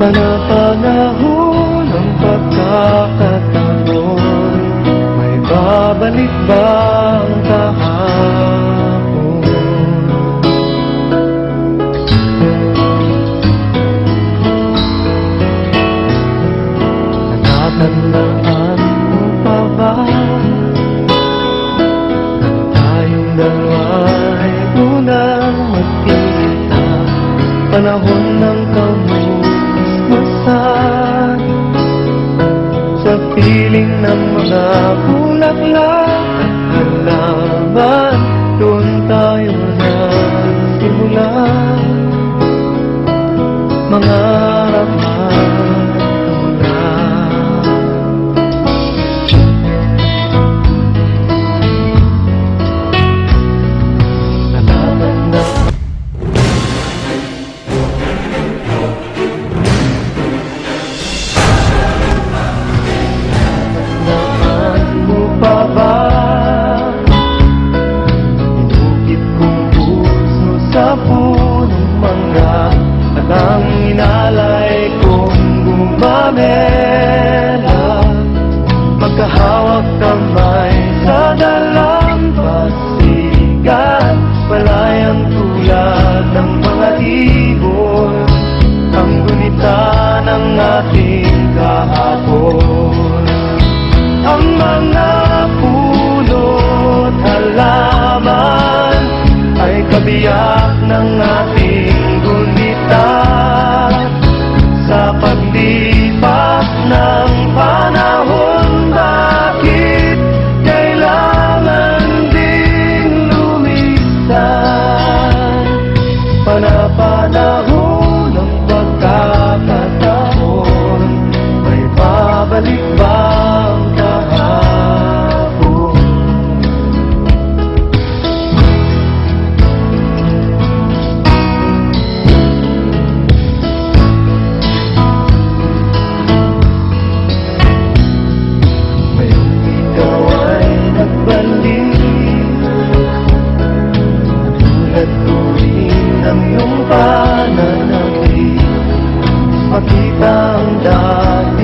Panahon ng pagkakataon, may babalik ba ang kahapon? Natatandaan mo pa ba nang tayong dalawa'y unang magkita? Panahon ng sa piling ng mga bulaklak at halaman, doon tayo nagsimula mangarap magkahawak kamay sa dalampasigan, palayang tulad ng mga ibon, ang gunita ng ating kahapon. Ang mga puno't halaman ay kabiyak ng ating gunita sa paglipas ng panahon. Bakit kailangan ding lumisan? Panahon ng pagkakataon, may babalik ba ang kahapon? Ang iyong pananabik, makita ang dati